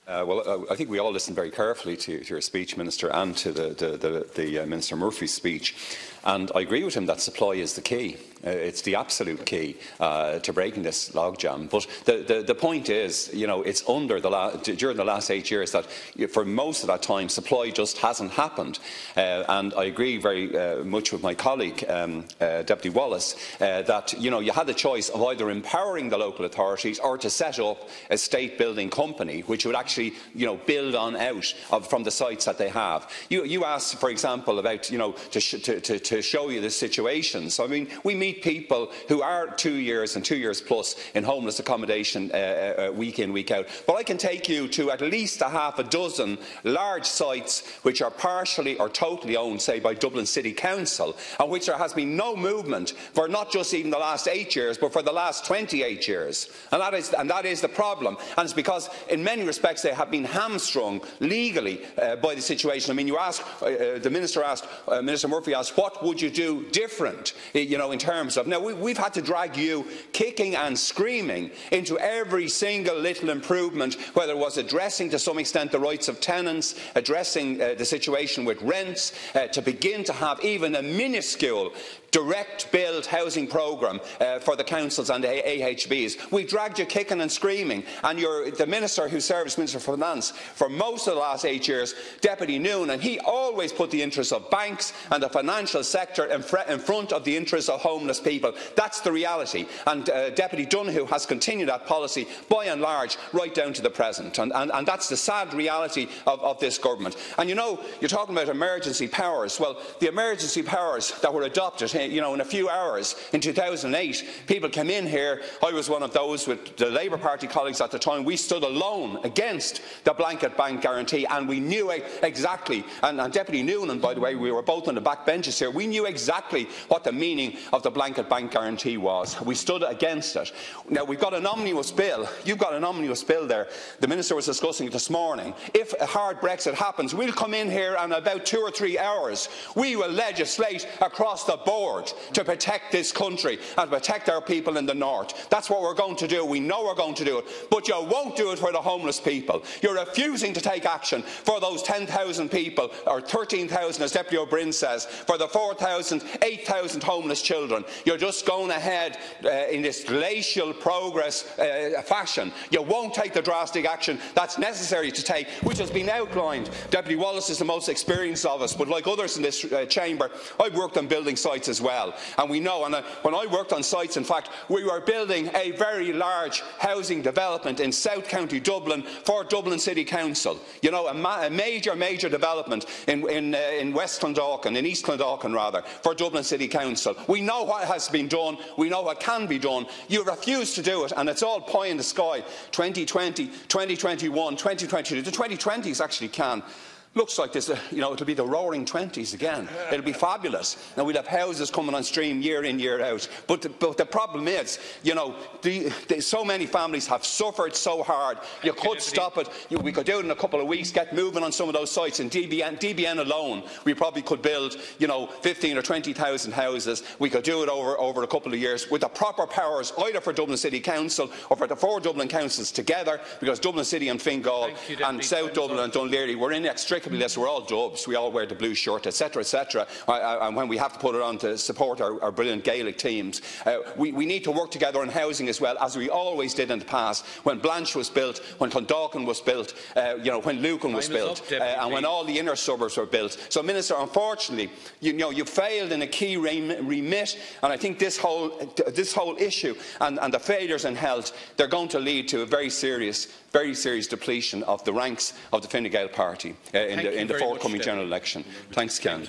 I think we all listened very carefully to your speech, Minister, and to the Minister Murphy's speech. And I agree with him that supply is the key. It's the absolute key to breaking this logjam. But the point is, it's during the last 8 years that for most of that time, supply just hasn't happened. And I agree very much with my colleague, Deputy Wallace, that you had the choice of either empowering the local authorities or to set up a state-building company which would actually, build on out from the sites that they have. You asked, for example, about to show you the situations. I mean, we meet people who are 2 years and 2 years plus in homeless accommodation week in, week out. But I can take you to at least a half a dozen large sites which are partially or totally owned, say, by Dublin City Council, and which there has been no movement for not just even the last 8 years, but for the last 28 years. And that is the problem. And it's because, in many respects, they have been hamstrung legally by the situation. I mean, you ask, the Minister Murphy asked, what would you do different, in terms of... Now, we've had to drag you kicking and screaming into every single little improvement, whether it was addressing to some extent the rights of tenants, addressing the situation with rents, to begin to have even a minuscule direct build housing programme for the councils and the AHBs. We dragged you kicking and screaming, and the Minister who served as Minister for Finance for most of the last 8 years, Deputy Noon, and he always put the interests of banks and the financial sector in front of the interests of homeless people. That's the reality, and Deputy Donoghue has continued that policy by and large right down to the present, and that's the sad reality of this government. And you're talking about emergency powers. Well, the emergency powers that were adopted in a few hours in 2008, people came in here. I was one of those with the Labour Party colleagues at the time. We stood alone against the blanket bank guarantee, and we knew exactly, and Deputy Noonan, by the way, we were both on the back benches here, we knew exactly what the meaning of the blanket bank guarantee was. We stood against it. Now, we've got an omnibus bill. You've got an omnibus bill there. The Minister was discussing it this morning. If a hard Brexit happens, we'll come in here and in about 2 or 3 hours we will legislate across the board to protect this country and protect our people in the north. That's what we're going to do. We know we're going to do it. But you won't do it for the homeless people. You're refusing to take action for those 10,000 people, or 13,000 as Deputy O'Brien says, for the 4,000, 8,000 homeless children. You're just going ahead in this glacial progress fashion. You won't take the drastic action that's necessary to take, which has been outlined. Deputy Wallace is the most experienced of us, but like others in this chamber, I've worked on building sites as well, and we know, and when I worked on sites, in fact, we were building a very large housing development in South County Dublin for Dublin City Council. A major development in West Clondalkin, in East Clondalkin rather, for Dublin City Council. We know what has been done, we know what can be done. You refuse to do it, and it's all pie in the sky. 2020, 2021, 2022, the 2020s actually can. Looks like this, it'll be the roaring 20s again. It'll be fabulous. Now, we'll have houses coming on stream year in, year out. But the problem is, so many families have suffered so hard. You could stop it. We could do it in a couple of weeks, get moving on some of those sites. In DBN alone, we probably could build, 15 or 20,000 houses. We could do it over a couple of years with the proper powers, either for Dublin City Council or for the 4 Dublin councils together, because Dublin City and Fingal and South Dublin and Dún Laoghaire were inextricably this. We're all dubs. We all wear the blue shirt, etc., etc. And when we have to put it on to support our brilliant Gaelic teams, we need to work together on housing as well, as we always did in the past. When Blanche was built, when Clondalkin was built, when Lucan was built, and when all the inner suburbs were built. So, Minister, unfortunately, you failed in a key remit, and I think this whole issue and the failures in health, they're going to lead to a very serious depletion of the ranks of the Fine Gael party in the forthcoming general election. Thanks, Ken.